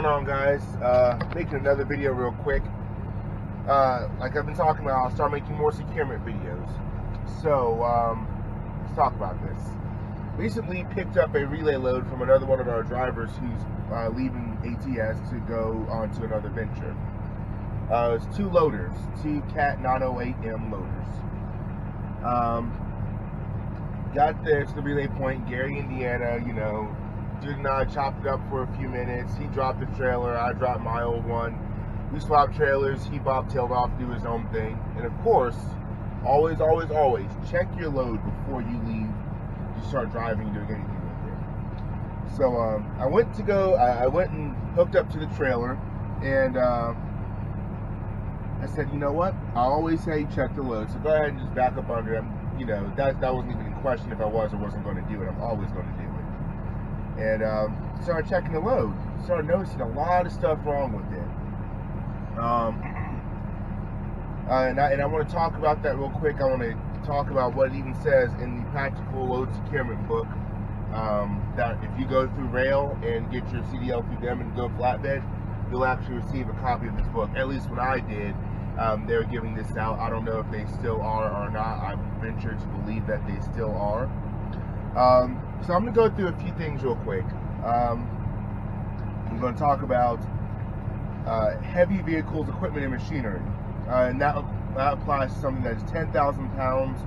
on, guys? Making another video real quick. Like I've been talking about, I'll start making more securement videos. So, let's talk about this. Recently picked up a relay load from another one of our drivers who's leaving ATS to go on to another venture. It's two loaders, two Cat 908M loaders. Got there to the relay point, Gary, Indiana, you know. Dude and I chopped it up for a few minutes. He dropped the trailer, I dropped my old one. We swapped trailers, he bobtailed off, do his own thing. And of course, always check your load before you leave. You start driving, doing anything with it. So I went and hooked up to the trailer, and I said, you know what? I always say check the load, so go ahead and just back up under it. You know, that wasn't even a question if I was or wasn't going to do it. I'm always going to do it. And started checking the load. Started noticing a lot of stuff wrong with it. And I want to talk about that real quick. I want to talk about what it even says in the Practical Load Securement book. That if you go through rail and get your CDL through them and go flatbed, you'll actually receive a copy of this book. At least when I did, they were giving this out. I don't know if they still are or not. I venture to believe that they still are. So I'm going to go through a few things real quick. I'm going to talk about heavy vehicles, equipment, and machinery. And that applies to something that is 10,000 pounds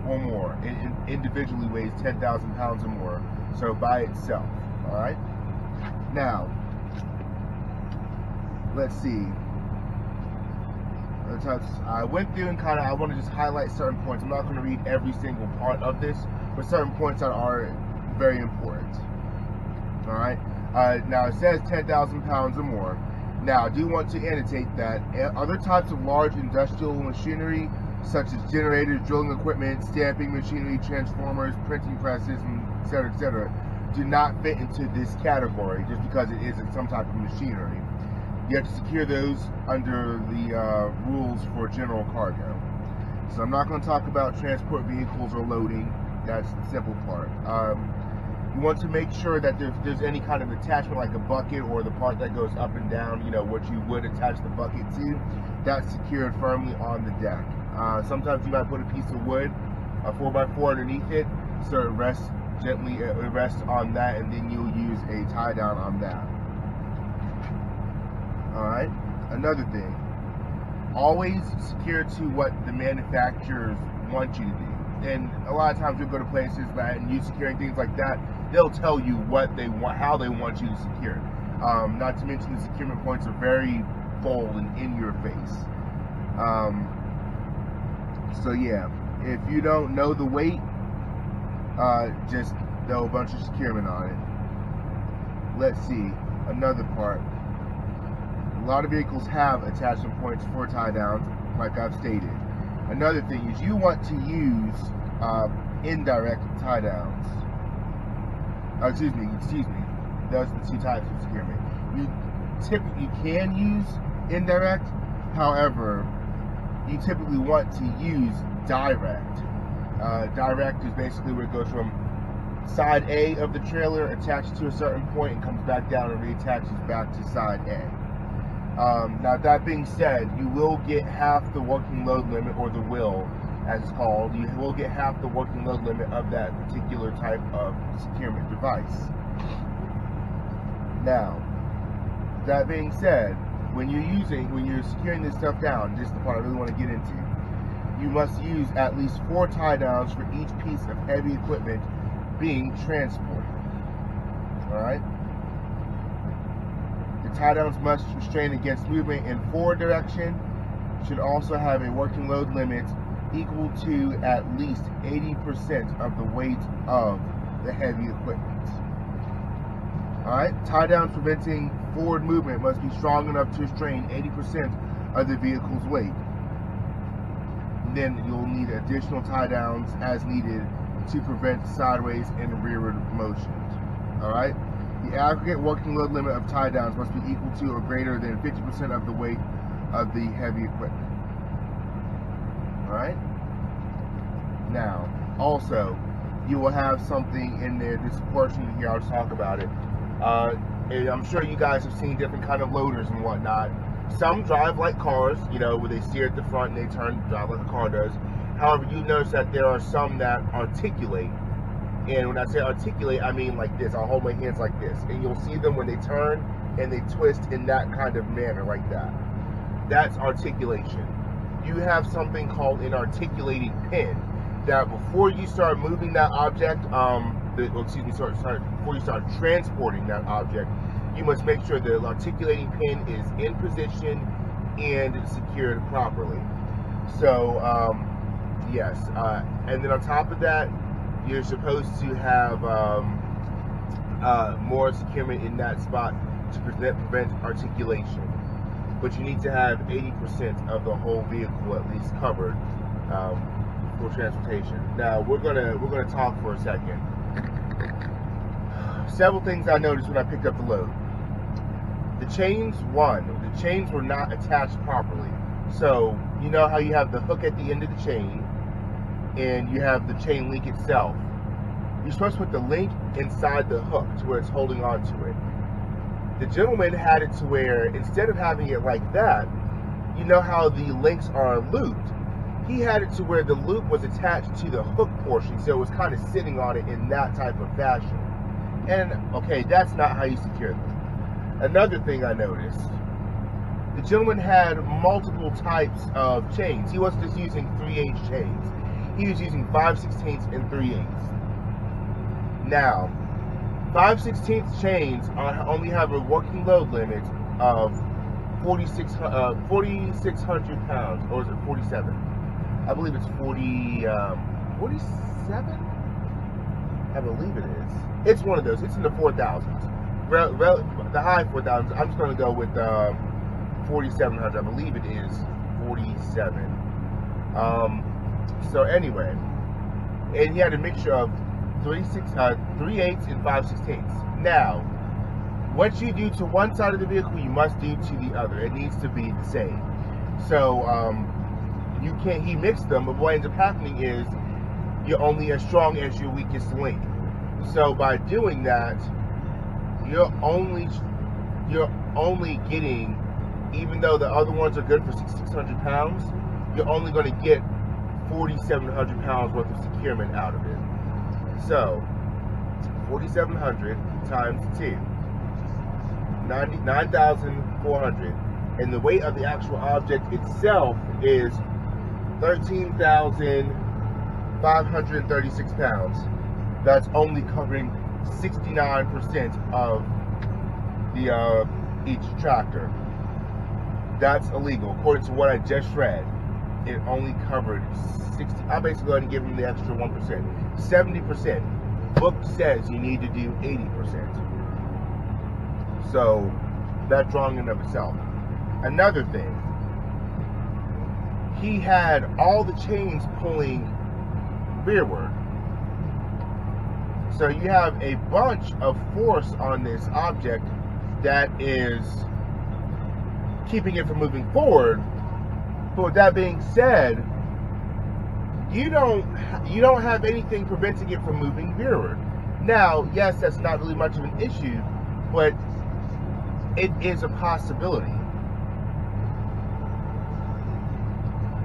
or more. It individually weighs 10,000 pounds or more. So by itself. Alright? Now, let's see. I went through and I want to just highlight certain points. I'm not going to read every single part of this, but certain points that are very important. Alright? Now it says 10,000 pounds or more. Now I do want to annotate that other types of large industrial machinery, such as generators, drilling equipment, stamping machinery, transformers, printing presses, and etc., do not fit into this category just because it isn't some type of machinery. You have to secure those under the rules for general cargo. So I'm not going to talk about transport vehicles or loading. That's the simple part. You want to make sure that there's any kind of attachment, like a bucket or the part that goes up and down, you know, what you would attach the bucket to, that's secured firmly on the deck. Sometimes you might put a piece of wood, a 4x4 underneath it, so it rests gently, it rests on that, and then you'll use a tie down on that. Alright, another thing, always secure to what the manufacturers want you to do. And a lot of times you'll go to places and you securing things like that, they'll tell you what they want, how they want you to secure it. Not to mention the securement points are very bold and in your face. So yeah, if you don't know the weight, just throw a bunch of securement on it. Let's see, another part. A lot of vehicles have attachment points for tie downs, like I've stated. Another thing is you want to use indirect tie downs. Excuse me. Those are the two types of securement. You typically can use indirect, however, you typically want to use direct. Direct is basically where it goes from side A of the trailer, attached to a certain point, and comes back down and reattaches back to side A. Now that being said, you will get half the working load limit, or the will, as it's called. You will get half the working load limit of that particular type of securement device. Now, that being said, when you're securing this stuff down, this is the part I really want to get into, you must use at least 4 tie downs for each piece of heavy equipment being transported. Alright? The tie downs must restrain against movement in forward direction, should also have a working load limit equal to at least 80% of the weight of the heavy equipment. Alright, tie downs preventing forward movement must be strong enough to restrain 80% of the vehicle's weight. Then you'll need additional tie downs as needed to prevent sideways and rearward motions. Alright? The aggregate working load limit of tie downs must be equal to or greater than 50% of the weight of the heavy equipment. Alright? Now, also, you will have something in there, this portion here, I'll talk about it. and I'm sure you guys have seen different kind of loaders and whatnot. Some drive like cars, you know, where they steer at the front and they drive like a car does. However, you notice that there are some that articulate. And when I say articulate, I mean like this. I'll hold my hands like this. And you'll see them when they turn and they twist in that kind of manner, like that. That's articulation. You have something called an articulating pin, that before you start moving that object, before you start transporting that object, you must make sure the articulating pin is in position and secured properly. So, yes. And then on top of that, you're supposed to have more securement in that spot to prevent articulation. But you need to have 80% of the whole vehicle at least covered for transportation. Now we're gonna talk for a second. Several things I noticed when I picked up the load. The chains were not attached properly. So you know how you have the hook at the end of the chain and you have the chain link itself. You're supposed to put the link inside the hook to where it's holding on to it. The gentleman had it to where instead of having it like that, you know how the links are looped, he had it to where the loop was attached to the hook portion, so it was kind of sitting on it in that type of fashion. And okay, that's not how you secure them. Another thing I noticed, the gentleman had multiple types of chains. He wasn't just using 3/8 chains. He was using 5/16 and 3/8. Now, 5/16 chains only have a working load limit of 4,600 pounds, or is it 47? I believe it's 47? I believe it is. It's one of those. It's in the 4,000s. The high 4,000s. I'm just going to go with 4,700. I believe it is 47. So anyway, and he had a mixture of 3/8 and 5/16. Now, what you do to one side of the vehicle, you must do to the other. It needs to be the same. So you can't. He mixed them, but what ends up happening is you're only as strong as your weakest link. So by doing that, you're only getting, even though the other ones are good for 6,600 pounds, you're only going to get 4,700 pounds worth of securement out of it. So 4,700 times 2, 9,400, and the weight of the actual object itself is 13,536 pounds. That's only covering 69% of the each tractor. That's illegal, according to what I just read. It only covered 60. I'm basically going to give them the extra 1%. 70%. Book says you need to do 80%. So that's wrong in of itself. Another thing, he had all the chains pulling rearward. So you have a bunch of force on this object that is keeping it from moving forward. But with that being said, you don't have anything preventing it from moving rearward. Now, yes, that's not really much of an issue, but it is a possibility.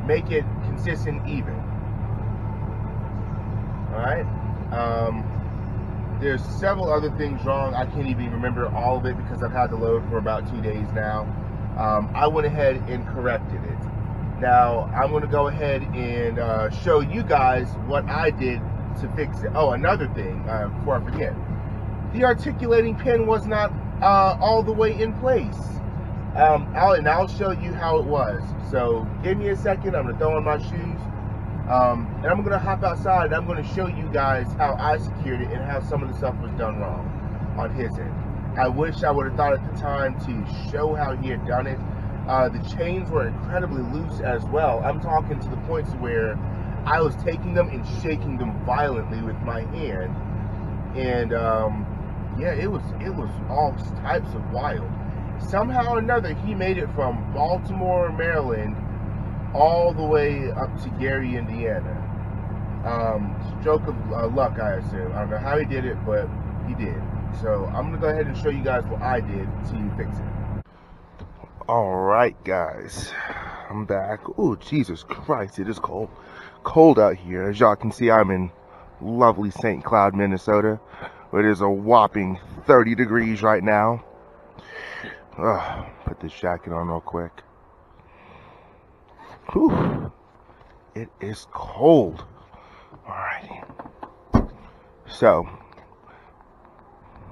Make it consistent, even. All right. There's several other things wrong. I can't even remember all of it because I've had the load for about 2 days now. I went ahead and corrected it. Now, I'm going to go ahead and show you guys what I did to fix it. Oh, another thing, before I forget. The articulating pin was not all the way in place. I'll show you how it was. So, give me a second. I'm going to throw on my shoes. And I'm going to hop outside and I'm going to show you guys how I secured it and how some of the stuff was done wrong on his end. I wish I would have thought at the time to show how he had done it. The chains were incredibly loose as well. I'm talking to the points where I was taking them and shaking them violently with my hand. And yeah, it was all types of wild. Somehow or another, he made it from Baltimore, Maryland, all the way up to Gary, Indiana. Stroke of luck, I assume. I don't know how he did it, but he did. So I'm gonna go ahead and show you guys what I did to fix it. Alright guys, I'm back. Oh Jesus Christ, it is cold out here. As y'all can see, I'm in lovely St. Cloud, Minnesota. It is a whopping 30 degrees right now. Put this jacket on real quick. Whew. It is cold. Alrighty. So,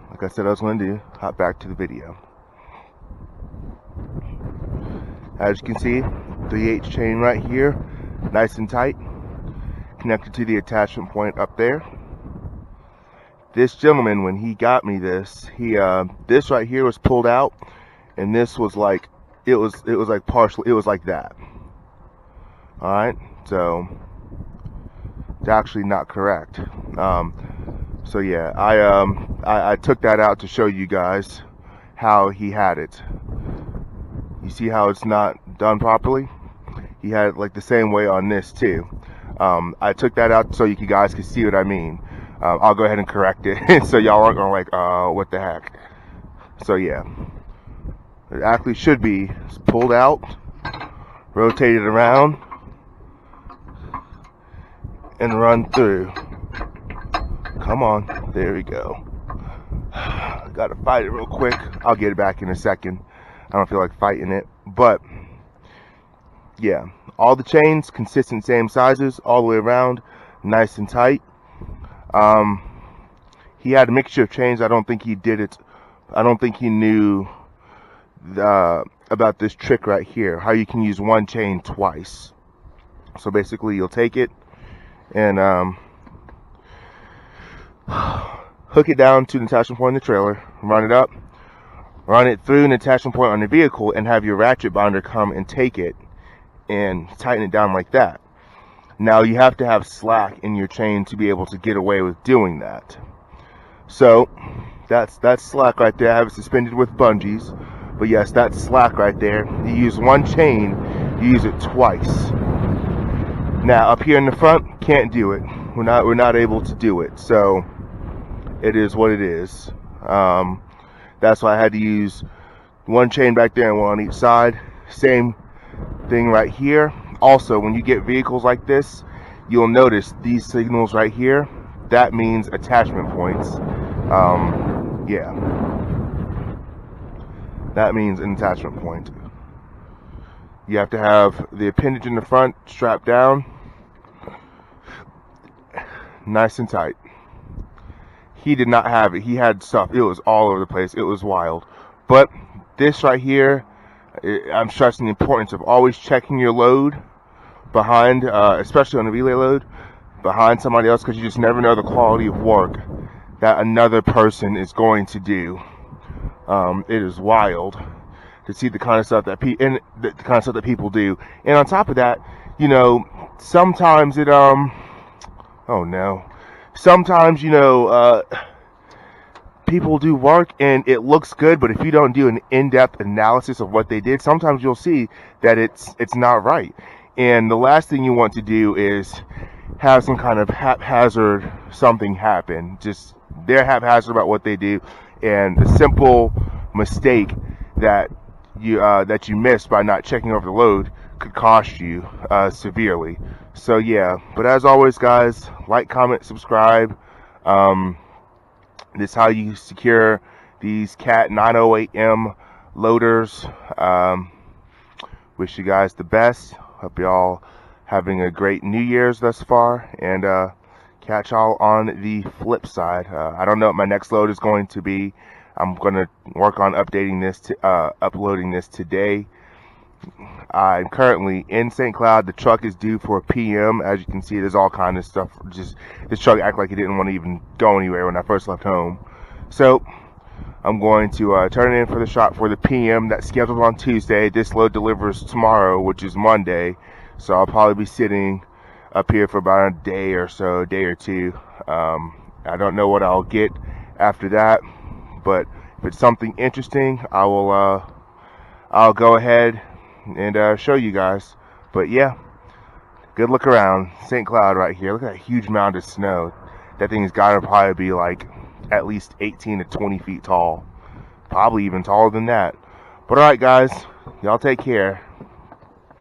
like I said I was going to do, hop back to the video. As you can see, 3/8 chain right here, nice and tight, connected to the attachment point up there. This gentleman, when he got me this, this right here was pulled out, and this was like, it was like partially, it was like that. All right, so it's actually not correct. So yeah, I took that out to show you guys how he had it. You see how it's not done properly? He had it like the same way on this too. I took that out so you guys can see what I mean. I'll go ahead and correct it so y'all aren't going like, what the heck. So yeah, it actually should be pulled out, rotated around, and run through. Come on, there we go. I gotta fight it real quick. I'll get it back in a second. I don't feel like fighting it, but yeah, all the chains consistent, same sizes all the way around, nice and tight. He had a mixture of chains. I don't think he did it. I don't think he knew about this trick right here, how you can use one chain twice. So basically, you'll take it and hook it down to the attachment point in the trailer, run it up, run it through an attachment point on the vehicle, and have your ratchet binder come and take it and tighten it down like that. Now you have to have slack in your chain to be able to get away with doing that. So that's slack right there. I have it suspended with bungees, but yes, that's slack right there. You use one chain, you use it twice. Now up here in the front, can't do it. We're not able to do it. So it is what it is. That's why I had to use one chain back there and one on each side. Same thing right here. Also, when you get vehicles like this, you'll notice these signals right here. That means attachment points. Yeah, that means an attachment point. You have to have the appendage in the front strapped down, nice and tight. He did not have it. He had stuff. It was all over the place. It was wild. But this right here, I'm stressing the importance of always checking your load behind, especially on a relay load, behind somebody else, because you just never know the quality of work that another person is going to do. It is wild to see the kind of stuff that people do. And on top of that, you know, sometimes it oh no. Sometimes, you know, people do work and it looks good, but if you don't do an in-depth analysis of what they did, sometimes you'll see that it's not right. And the last thing you want to do is have some kind of haphazard something happen. Just they're haphazard about what they do, and a simple mistake that you missed by not checking over the load could cost you severely. So yeah, but as always guys, like, comment, subscribe. This is how you secure these Cat 908M loaders. Wish you guys the best. Hope y'all having a great New Year's thus far, and catch y'all on the flip side. I don't know what my next load is going to be. I'm going to work on updating this uploading this today. I'm currently in St. Cloud. The truck is due for a PM. As you can see, there's all kind of stuff. Just this truck acted like it didn't want to even go anywhere when I first left home. So I'm going to turn it in for the shop for the PM that's scheduled on Tuesday. This load delivers tomorrow, which is Monday. So I'll probably be sitting up here for about a day or so, a day or two. I don't know what I'll get after that, but if it's something interesting, I'll go ahead and show you guys. But yeah, good look around St. Cloud right here. Look at that huge mound of snow. That thing's got to probably be like at least 18 to 20 feet tall, probably even taller than that. But alright guys, y'all take care.